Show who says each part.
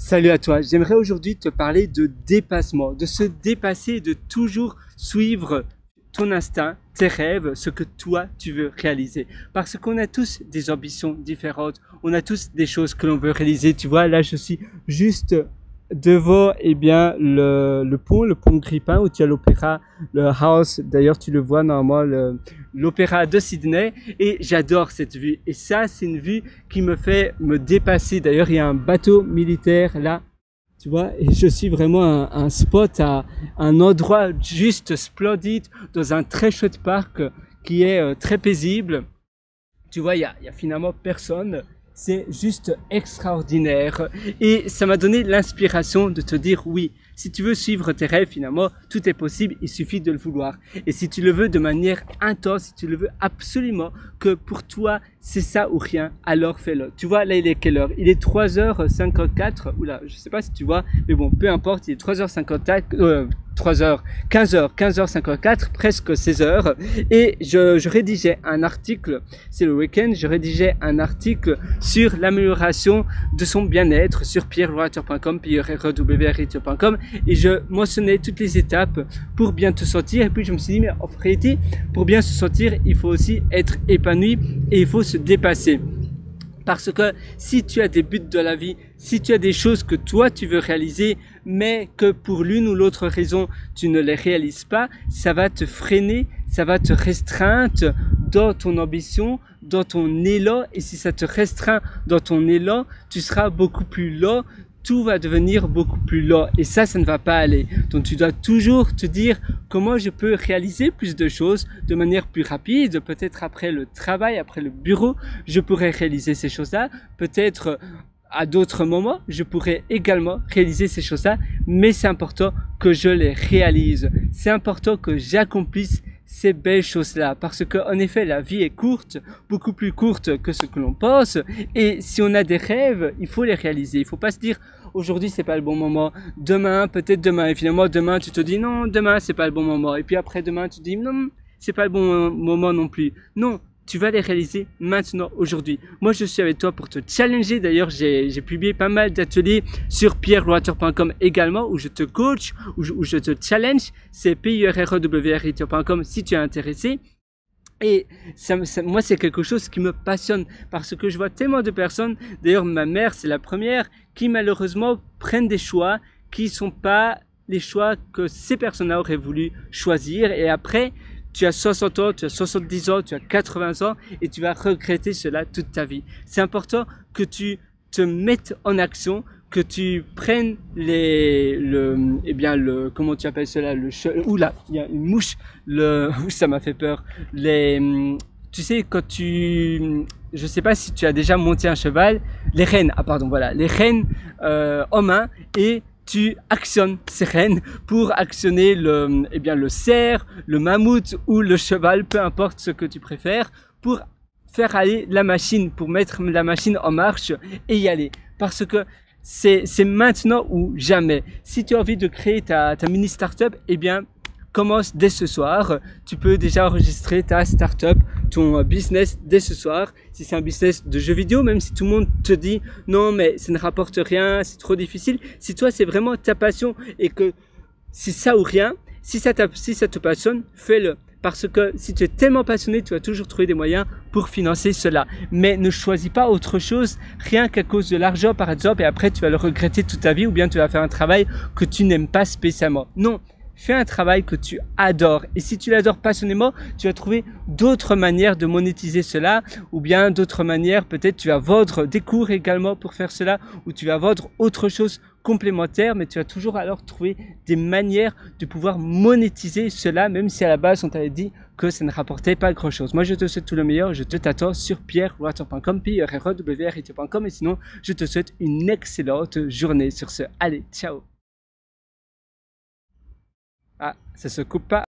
Speaker 1: Salut à toi, j'aimerais aujourd'hui te parler de dépassement, de se dépasser, de toujours suivre ton instinct, tes rêves, ce que toi tu veux réaliser. Parce qu'on a tous des ambitions différentes, on a tous des choses que l'on veut réaliser. Tu vois, là je suis juste devant le pont Grippin où tu as l'opéra, le House. D'ailleurs tu le vois normalement, l'opéra de Sydney, et j'adore cette vue. Et ça c'est une vue qui me fait me dépasser. D'ailleurs il y a un bateau militaire là, tu vois, et je suis vraiment un spot, à un endroit juste splendide dans un très chouette parc qui est très paisible. Tu vois, il y a finalement personne. C'est juste extraordinaire. Et ça m'a donné l'inspiration de te dire oui, si tu veux suivre tes rêves, finalement, tout est possible, il suffit de le vouloir. Et si tu le veux de manière intense, si tu le veux absolument, que pour toi, c'est ça ou rien, alors fais-le. Tu vois, là, il est quelle heure? Il est 3h54. Oula, je sais pas si tu vois, mais bon, peu importe, il est 3h54, 15h54, presque 16h. Et je rédigeais un article, c'est le week-end, je rédigeais un article sur l'amélioration de son bien-être sur pierrewriter.com, pierrewriter.com, et je mentionnais toutes les étapes pour bien te sentir. Et puis je me suis dit, mais en réalité, pour bien se sentir, il faut aussi être épanoui et il faut se dépasser. Parce que si tu as des buts de la vie, si tu as des choses que toi tu veux réaliser, mais que pour l'une ou l'autre raison tu ne les réalises pas, ça va te freiner, ça va te restreindre dans ton ambition, dans ton élan. Et si ça te restreint dans ton élan, tu seras beaucoup plus lent. Tout va devenir beaucoup plus lent et ça ne va pas aller. Donc tu dois toujours te dire comment je peux réaliser plus de choses de manière plus rapide. Peut-être après le travail, après le bureau, je pourrais réaliser ces choses-là. Peut-être à d'autres moments, je pourrais également réaliser ces choses-là, mais c'est important que je les réalise. C'est important que j'accomplisse ces belles choses-là, parce que en effet la vie est courte, beaucoup plus courte que ce que l'on pense, et si on a des rêves, il faut les réaliser. Il faut pas se dire aujourd'hui c'est pas le bon moment, demain peut-être demain, et finalement demain tu te dis non, demain c'est pas le bon moment, et puis après demain tu te dis non, c'est pas le bon moment non plus. Non, tu vas les réaliser maintenant, aujourd'hui. Moi, je suis avec toi pour te challenger. D'ailleurs, j'ai publié pas mal d'ateliers sur pierrewriter.com également, où je te coach, où je te challenge. C'est pierrewriter.com si tu es intéressé. Et moi, c'est quelque chose qui me passionne parce que je vois tellement de personnes, d'ailleurs ma mère, c'est la première, qui malheureusement prennent des choix qui sont pas les choix que ces personnes-là auraient voulu choisir. Et après, tu as 60 ans, tu as 70 ans, tu as 80 ans et tu vas regretter cela toute ta vie. C'est important que tu te mettes en action, que tu prennes comment tu appelles cela, oula, il y a une mouche, ça m'a fait peur. Tu sais, je sais pas si tu as déjà monté un cheval, les rênes, les rênes en main, et tu actionnes ces rênes pour actionner le cerf, le mammouth ou le cheval, peu importe ce que tu préfères, pour faire aller la machine, pour mettre la machine en marche et y aller. Parce que c'est maintenant ou jamais. Si tu as envie de créer ta mini startup, eh bien, commence dès ce soir. Tu peux déjà enregistrer ta startup, ton business dès ce soir. Si c'est un business de jeux vidéo, même si tout le monde te dit non mais ça ne rapporte rien, c'est trop difficile. Si toi c'est vraiment ta passion et que c'est ça ou rien, si ça te passionne, fais-le. Parce que si tu es tellement passionné, tu vas toujours trouver des moyens pour financer cela. Mais ne choisis pas autre chose rien qu'à cause de l'argent par exemple, et après tu vas le regretter toute ta vie, ou bien tu vas faire un travail que tu n'aimes pas spécialement. Non. Fais un travail que tu adores, et si tu l'adores passionnément, tu vas trouver d'autres manières de monétiser cela, ou bien d'autres manières, peut-être tu vas vendre des cours également pour faire cela, ou tu vas vendre autre chose complémentaire, mais tu vas toujours alors trouver des manières de pouvoir monétiser cela, même si à la base on t'avait dit que ça ne rapportait pas grand chose. Moi je te souhaite tout le meilleur, je t'attends sur pierrewriter.com, pierrewriter.com, et sinon je te souhaite une excellente journée sur ce. Allez, ciao! Ah, ça se coupe pas.